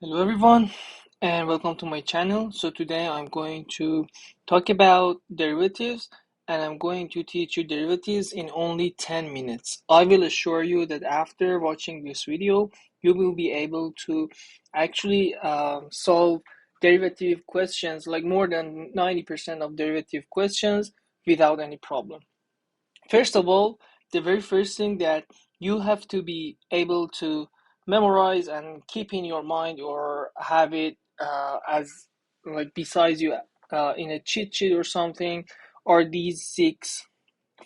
Hello everyone and welcome to my channel. So today I'm going to talk about derivatives and I'm going to teach you derivatives in only 10 minutes. I will assure you that after watching this video you will be able to actually solve derivative questions, like more than 90% of derivative questions, without any problem. First of all, the very first thing that you have to be able to memorize and keep in your mind or have it as like besides you in a cheat sheet or something are these six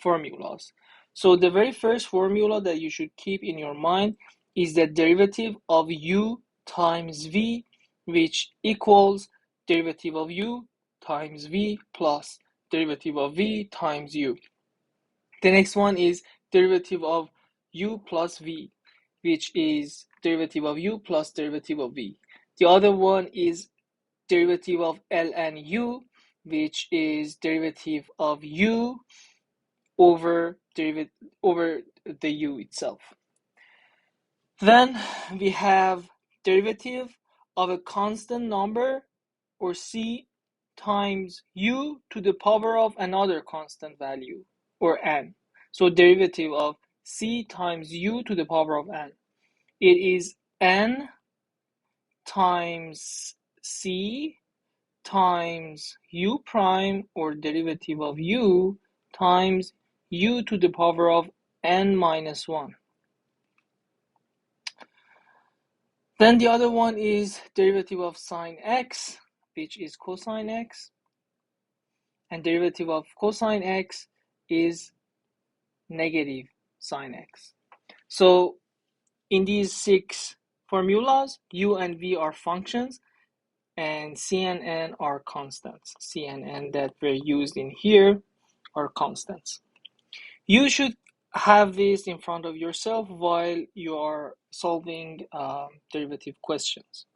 formulas. So the very first formula that you should keep in your mind is the derivative of u times v, which equals derivative of u times v plus derivative of v times u. The next one is derivative of u plus v, which is derivative of u plus derivative of v. The other one is derivative of ln u, which is derivative of u over the u itself. Then we have derivative of a constant number, or c, times u to the power of another constant value, or n. So derivative of c times u to the power of n. It is n times c times u prime, or derivative of u times u to the power of n minus 1. Then the other one is derivative of sine x, which is cosine x, and derivative of cosine x is negative sine x. So in these six formulas, u and v are functions and c and n are constants. C and n that were used in here are constants. You should have this in front of yourself while you are solving derivative questions.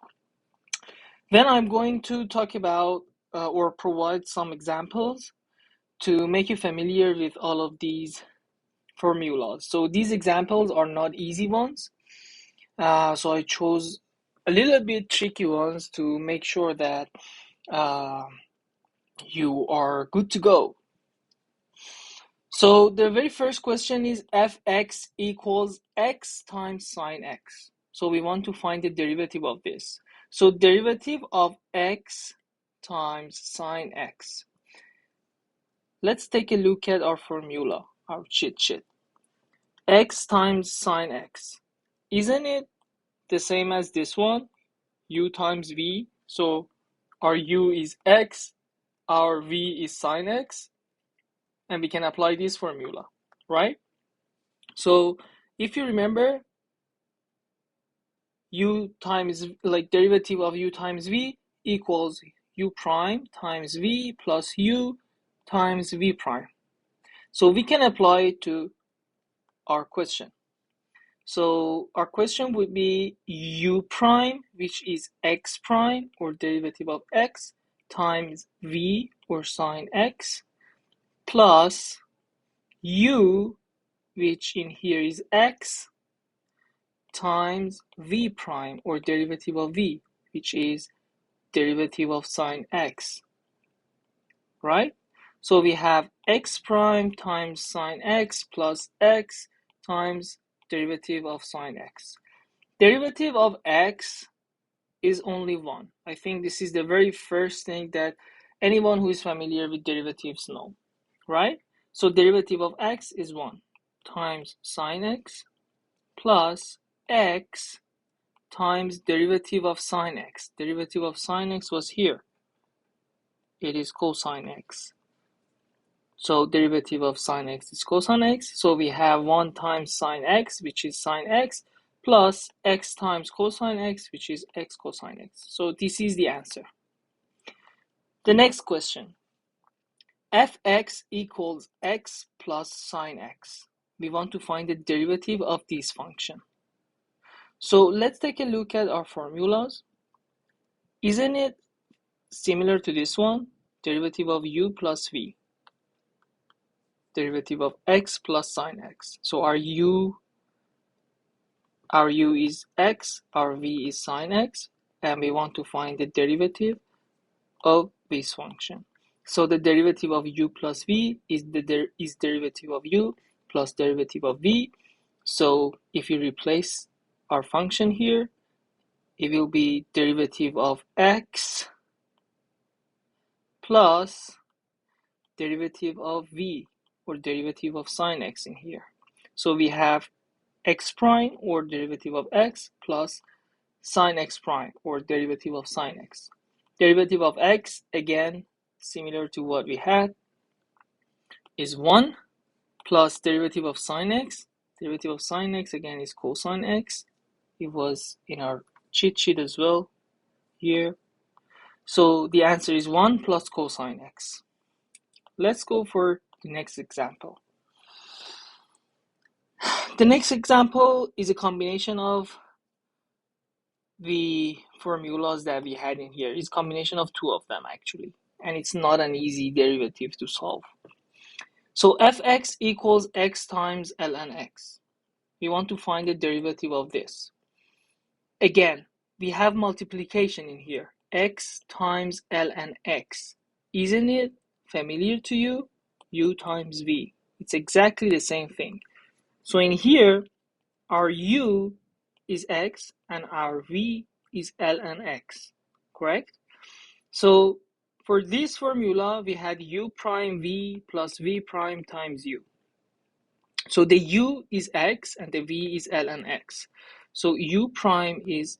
Then I'm going to talk about or provide some examples to make you familiar with all of these formulas. So these examples are not easy ones. So I chose a little bit tricky ones to make sure that uh, you are good to go. So the very first question is fx equals x times sine x. So we want to find the derivative of this. So derivative of x times sine x. Let's take a look at our formula, our cheat sheet. X times sine x. Isn't it the same as this one? U times v. So our u is x, our v is sine x, and we can apply this formula, right? So if you remember, u times, like derivative of u times v equals u prime times v plus u times v prime. So we can apply it to our question. So our question would be u prime, which is x prime, or derivative of x, times v, or sine x, plus u, which in here is x, times v prime, or derivative of v, which is derivative of sine x, right? So we have x prime times sine x plus x times derivative of sine x. Derivative of x is only 1. I think this is the very first thing that anyone who is familiar with derivatives know, right? So derivative of x is 1 times sine x plus x times derivative of sine x. Derivative of sine x was here. It is cosine x. So derivative of sine x is cosine x. So we have 1 times sine x, which is sine x, plus x times cosine x, which is x cosine x. So this is the answer. The next question. fx equals x plus sine x. We want to find the derivative of this function. So let's take a look at our formulas. Isn't it similar to this one? Derivative of u plus v. Derivative of x plus sine x. So our u is x, our v is sine x. and we want to find the derivative of this function. So the derivative of u plus v is derivative of u plus derivative of v. So if you replace our function here, it will be derivative of x plus derivative of v, or derivative of sine x in here. So we have x prime, or derivative of x, plus sine x prime, or derivative of sine x. Derivative of x, again, similar to what we had, is 1 plus derivative of sine x. Derivative of sine x, again, is cosine x. It was in our cheat sheet as well here. So the answer is 1 plus cosine x. Let's go for the next example. The next example is a combination of the formulas that we had in here. It's a combination of two of them, actually, and it's not an easy derivative to solve. So fx equals x times ln x. We want to find the derivative of this. Again, we have multiplication in here, x times ln x. Isn't it familiar to you? U times v. It's exactly the same thing. So in here, our u is x and our v is ln x, correct? So for this formula, we had u prime v plus v prime times u. So the u is x and the v is ln x. So u prime is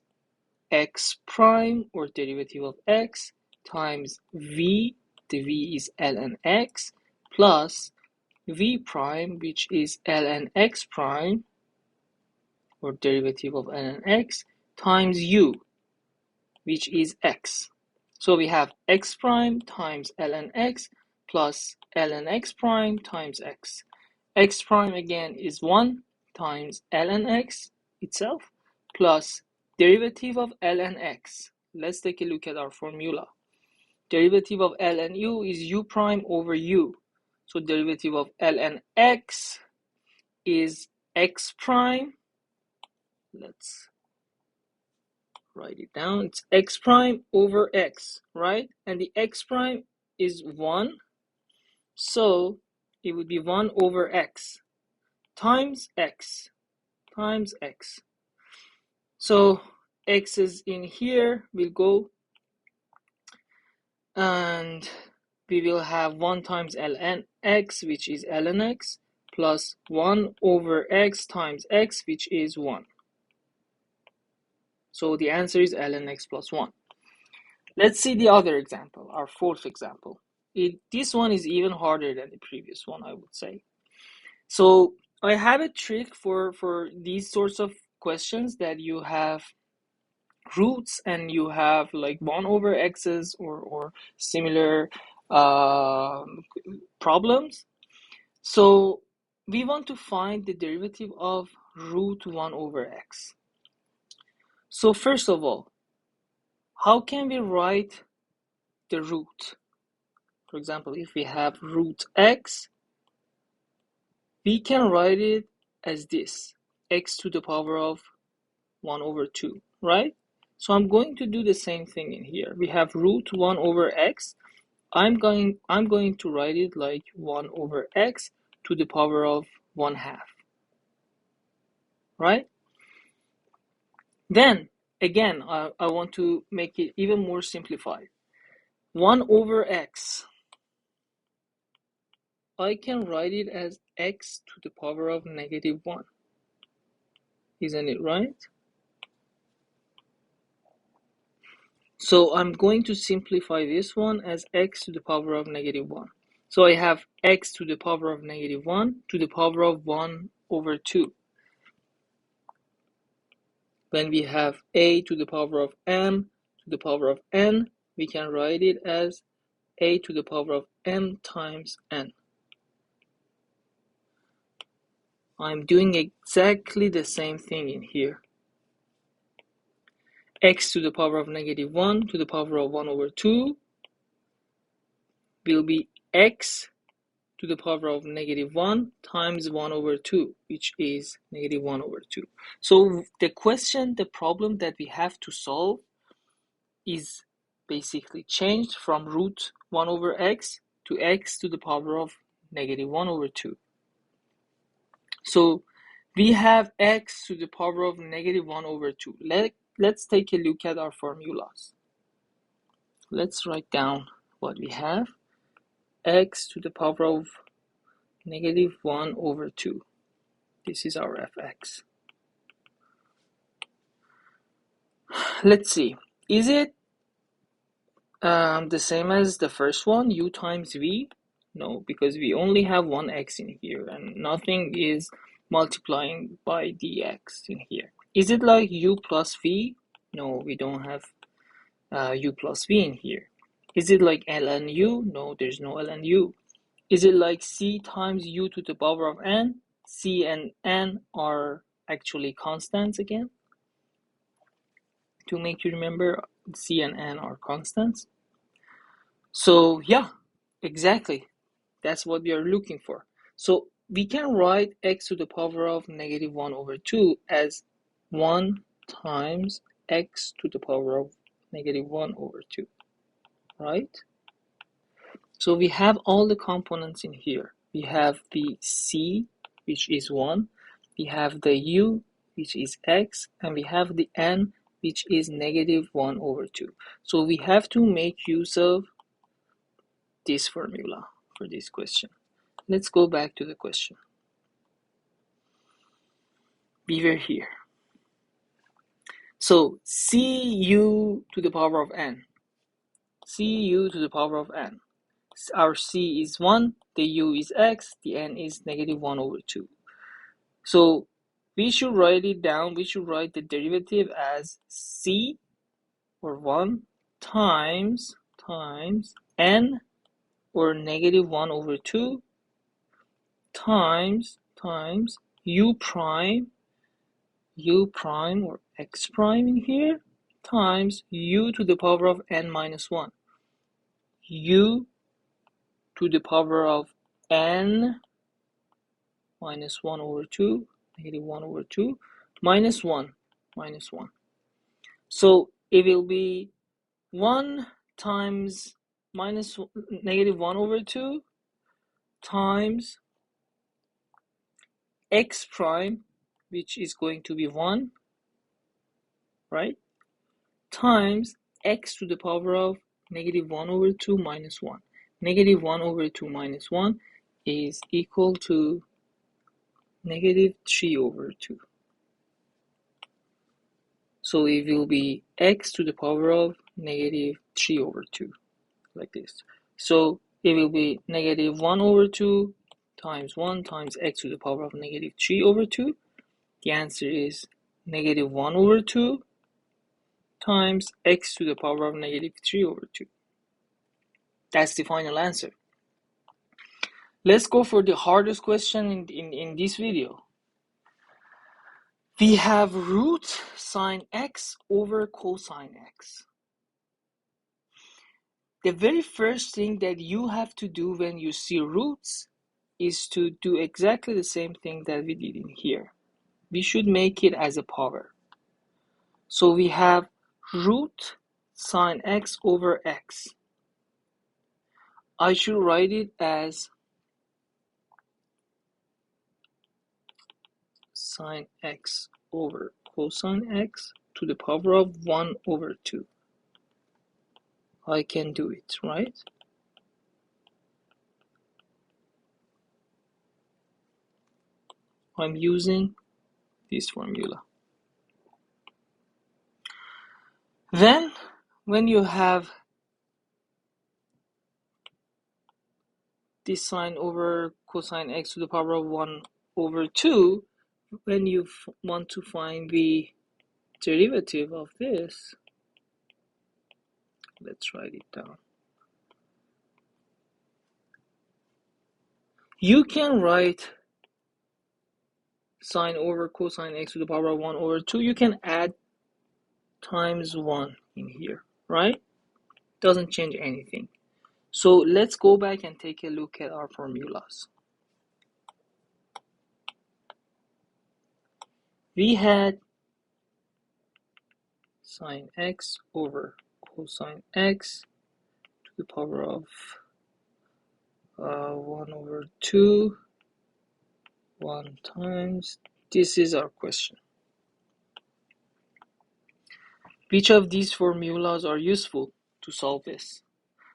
x prime, or derivative of x, times v, the v is ln x, plus v prime, which is ln x prime, or derivative of ln x, times u, which is x. So we have x prime times ln x plus ln x prime times x. X prime again is 1 times ln x itself plus derivative of ln x. Let's take a look at our formula. Derivative of ln u is u prime over u. So derivative of ln x is x prime. Let's write it down. It's x prime over x, right? And the x prime is 1. So it would be 1 over x times x times x. So x is in here, we'll go, and we will have 1 times ln x, which is ln x, plus 1 over x times x, which is 1. So the answer is ln x plus 1. Let's see the other example, our fourth example. This one is even harder than the previous one, I would say. So I have a trick for these sorts of questions that you have roots and you have like 1 over x's or similar problems. So we want to find the derivative of root 1 over x. So first of all, how can we write the root? For example, if we have root x, we can write it as this, x to the power of 1 over 2, right? So I'm going to do the same thing in here. We have root 1 over x. I'm going to write it like 1 over x to the power of 1/2, right? Then again, I want to make it even more simplified. 1 over x, I can write it as x to the power of -1. Isn't it right? So I'm going to simplify this one as x to the power of -1. So I have x to the power of -1 to the power of 1 over 2. When we have a to the power of m to the power of n, we can write it as a to the power of m times n. I'm doing exactly the same thing in here. X to the power of -1 to the power of 1 over 2 will be x to the power of -1 times 1 over 2, which is -1 over 2. So the problem that we have to solve is basically changed from root 1 over x to x to the power of negative 1 over 2. So we have x to the power of negative 1 over 2. Let's take a look at our formulas. Let's write down what we have. X to the power of negative 1 over 2. This is our fx. Let's see. Is it the same as the first one, u times v? No, because we only have one x in here and nothing is multiplying by dx in here. Is it like u plus v? No, we don't have u plus v in here. Is it like ln u? No, there's no ln u. Is it like c times u to the power of n? C and n are actually constants again. To make you remember, c and n are constants. So yeah, exactly. That's what we are looking for. So we can write x to the power of negative 1 over 2 as 1 times x to the power of negative 1 over 2, right? So we have all the components in here. We have the c, which is 1. We have the u, which is x. And we have the n, which is negative 1 over 2. So we have to make use of this formula for this question. Let's go back to the question. We were here. So cu to the power of n. Cu to the power of n. Our c is 1, the u is x, the n is negative 1 over 2. So we should write it down. We should write the derivative as c, or 1, times n, or negative 1 over 2, times u prime or x prime in here, times u to the power of n minus 1. U to the power of n minus 1 over 2, negative 1 over 2, minus 1. So it will be 1 times negative 1 over 2 times x prime, which is going to be 1, right? Times x to the power of negative 1 over 2 minus 1. Negative 1 over 2 minus 1 is equal to negative 3 over 2. So it will be x to the power of negative 3 over 2, like this. So it will be negative 1 over 2 times 1 times x to the power of negative 3 over 2. The answer is negative 1 over 2 times x to the power of negative 3 over 2. That's the final answer. Let's go for the hardest question in this video. We have root sine x over cosine x. The very first thing that you have to do when you see roots is to do exactly the same thing that we did in here. We should make it as a power. So we have root sine x over x. I should write it as sine x over cosine x to the power of 1 over 2. I can do it, right? I'm using this formula. Then, when you have this sine over cosine x to the power of 1 over 2, when you want to find the derivative of this, let's write it down. You can write sine over cosine x to the power of 1 over 2. You can add times 1 in here, right? Doesn't change anything. So let's go back and take a look at our formulas. We had sine x over cosine x to the power of 1 over 2, 1 times. This is our question. Which of these formulas are useful to solve this?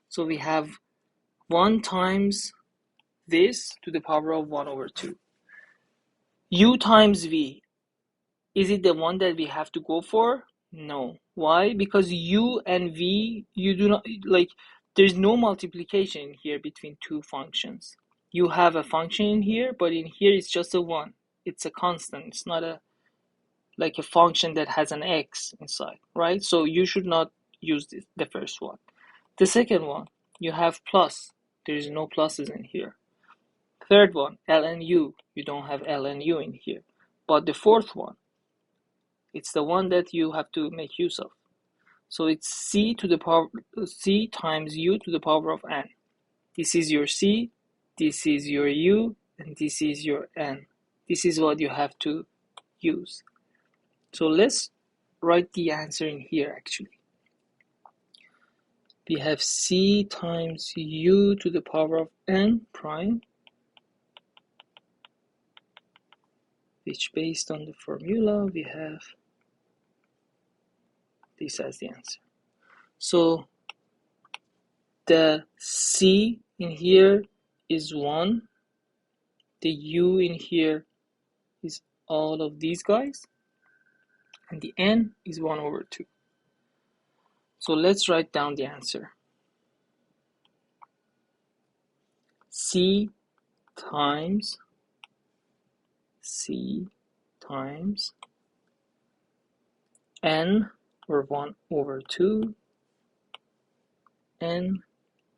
So we have 1 times this to the power of 1 over 2. U times V. Is it the one that we have to go for? No. Why? Because U and V, you do not, like, there's no multiplication here between two functions. You have a function in here, but in here it's just a 1. It's a constant. It's not a like a function that has an x inside, right? So you should not use this, the first one. The second one, you have plus. There is no pluses in here. Third one, L and U. You don't have L and U in here. But the fourth one, it's the one that you have to make use of. So it's C to the power C times U to the power of n. This is your C, this is your U, and this is your n. This is what you have to use. So let's write the answer in here actually. We have C times U to the power of n prime, which based on the formula we have this as the answer. So the C in here is 1, the U in here is all of these guys, and the n is 1 over 2. So let's write down the answer. C times n, or 1 over 2, n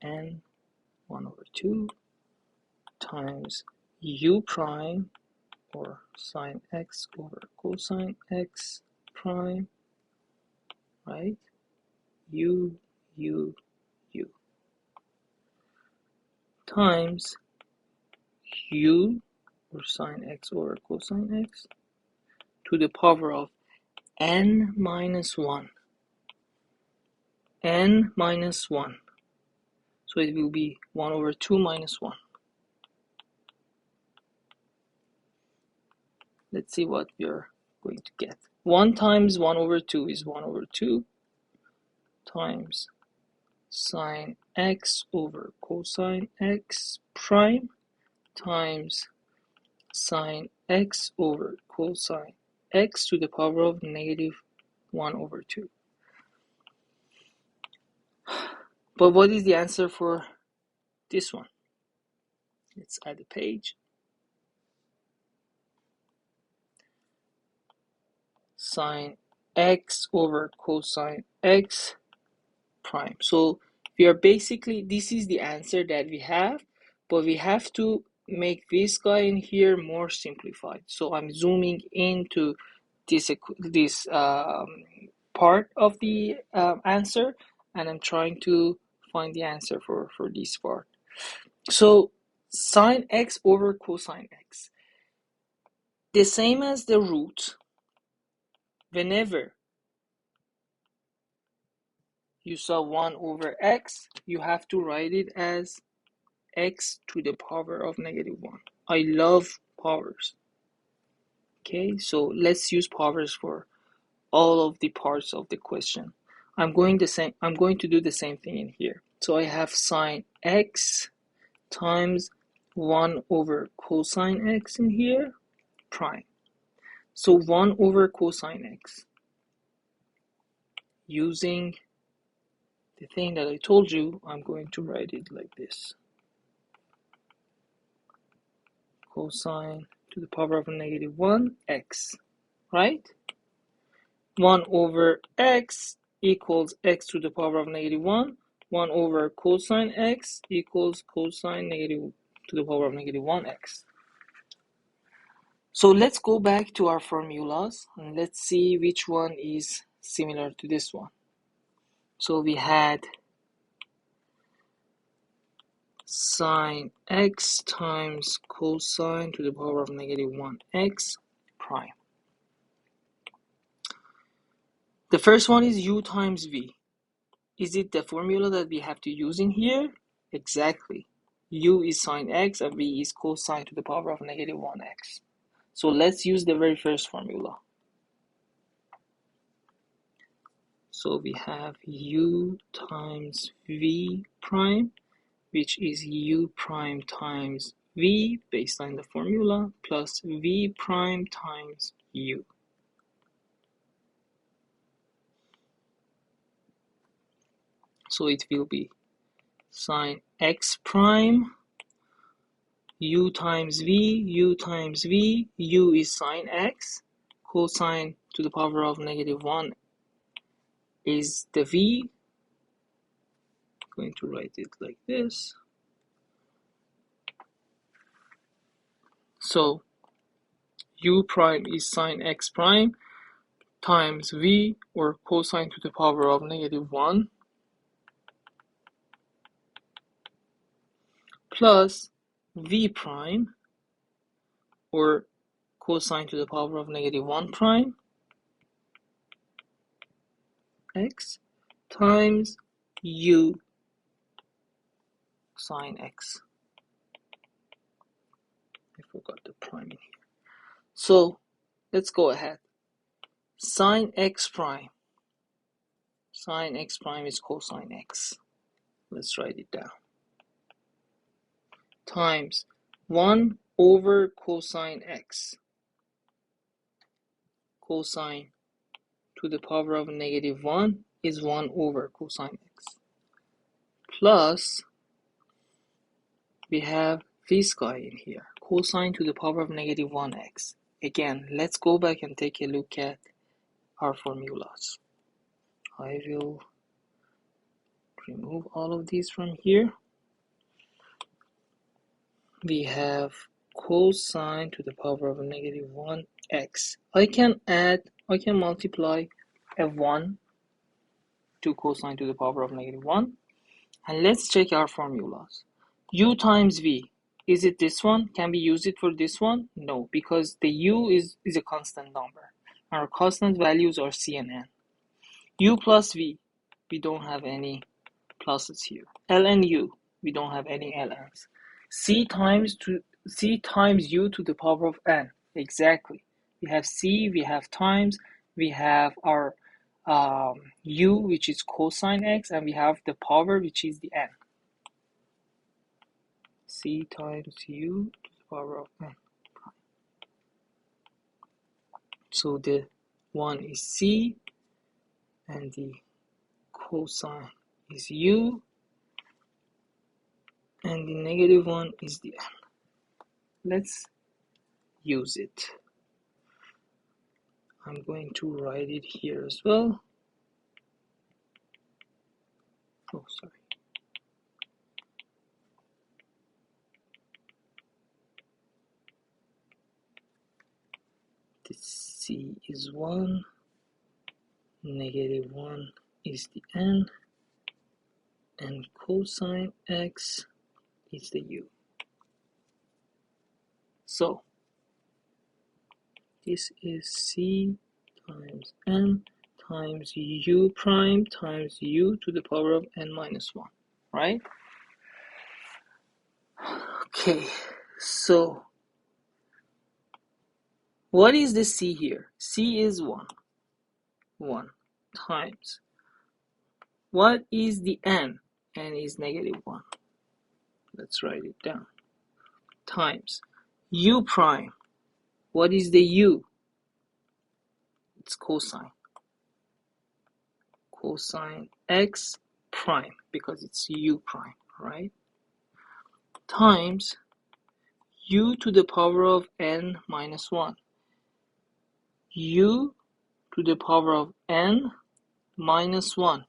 1 over 2 times u prime, or sine x over cosine x prime, right? U times u, or sine x over cosine x, to the power of n minus 1. n minus 1. So it will be 1 over 2 minus 1. Let's see what we're going to get. 1 times 1 over 2 is 1 over 2 times sine x over cosine x prime times sine x over cosine x to the power of negative 1 over 2. But what is the answer for this one? Let's add a page. Sine x over cosine x prime. So we are basically, this is the answer that we have, but we have to make this guy in here more simplified. So I'm zooming into this part of the answer, and I'm trying to find the answer for this part. So sine x over cosine x, the same as the root. Whenever you saw 1 over x, you have to write it as x to the power of negative 1. I love powers. Okay, so let's use powers for all of the parts of the question. I'm going to do the same thing in here. So I have sine x times 1 over cosine x in here, prime. So 1 over cosine x. Using the thing that I told you, I'm going to write it like this. Cosine to the power of negative 1 x, right? 1 over x equals x to the power of negative 1. 1 over cosine x equals cosine negative to the power of negative 1x. So let's go back to our formulas and let's see which one is similar to this one. So we had sine x times cosine to the power of negative 1x prime. The first one is u times v. Is it the formula that we have to use in here? Exactly. U is sine x and v is cosine to the power of negative 1x. So let's use the very first formula. So we have u times v prime, which is u prime times v based on the formula, plus v prime times u. So it will be sine x prime, u times v, u is sine x, cosine to the power of negative 1 is the v. I'm going to write it like this. So u prime is sine x prime times v, or cosine to the power of negative 1, plus v prime, or cosine to the power of negative 1 prime x, times u sine x. I forgot the prime in here. So let's go ahead. Sine x prime is cosine x. Let's write it down. Times 1 over cosine x. Cosine to the power of negative 1 is 1 over cosine x. Plus, we have this guy in here. Cosine to the power of negative 1x. Again, let's go back and take a look at our formulas. I will remove all of these from here. We have cosine to the power of negative 1x. I can multiply a 1 to cosine to the power of negative 1. And let's check our formulas. U times v. Is it this one? Can we use it for this one? No, because the u is a constant number. Our constant values are c and n. U plus v. We don't have any pluses here. L and u. We don't have any ln's. C times u to the power of n. Exactly. We have c, we have times, we have our u, which is cosine x, and we have the power, which is the n. C times u to the power of n. So the 1 is c, and the cosine is u, and the negative 1 is the n. Let's use it. I'm going to write it here as well. Oh, sorry. The c is 1, negative 1 is the n, and cosine x is the u. So this is c times n times u prime times u to the power of n minus 1, right? Okay, so what is the c here? C is 1 times. What is the n? N is negative 1. Let's write it down. Times u prime. What is the u? It's cosine. Cosine x prime, because it's u prime, right? Times u to the power of n minus 1. U to the power of n minus 1.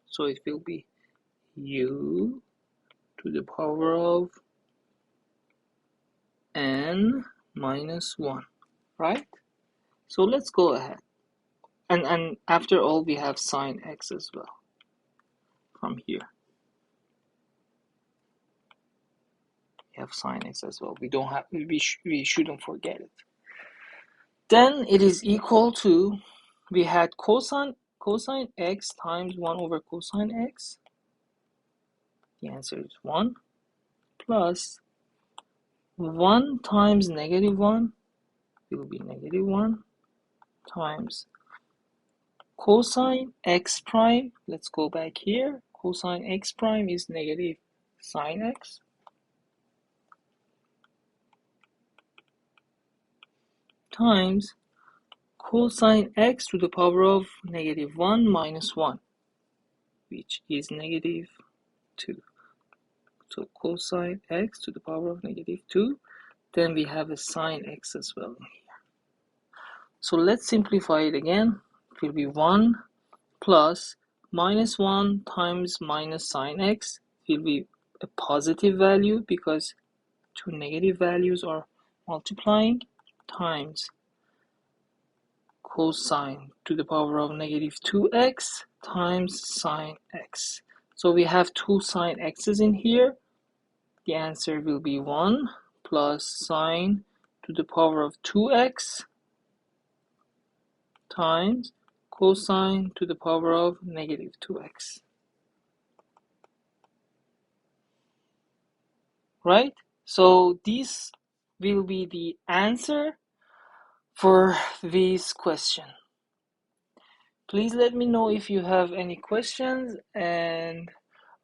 So it will be u to the power of n minus 1, right? So let's go ahead. And after all, we have sine x as well from here. We have sine x as well. We shouldn't forget it. Then it is equal to, we had cosine cosine x times 1 over cosine x, the answer is 1, plus 1 times negative 1 will be negative 1 times cosine x prime. Let's go back here. Cosine x prime is negative sine x times cosine x to the power of negative 1 minus 1, which is negative 2. So cosine x to the power of negative 2. Then we have a sine x as well here. So let's simplify it again. It will be 1 plus minus 1 times minus sine x. It will be a positive value because two negative values are multiplying, times cosine to the power of negative 2x times sine x. So we have two sine x's in here. The answer will be 1 plus sine to the power of 2x times cosine to the power of negative 2x. Right? So this will be the answer for this question. Please let me know if you have any questions, and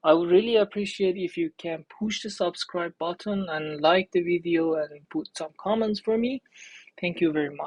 I would really appreciate if you can push the subscribe button and like the video and put some comments for me. Thank you very much.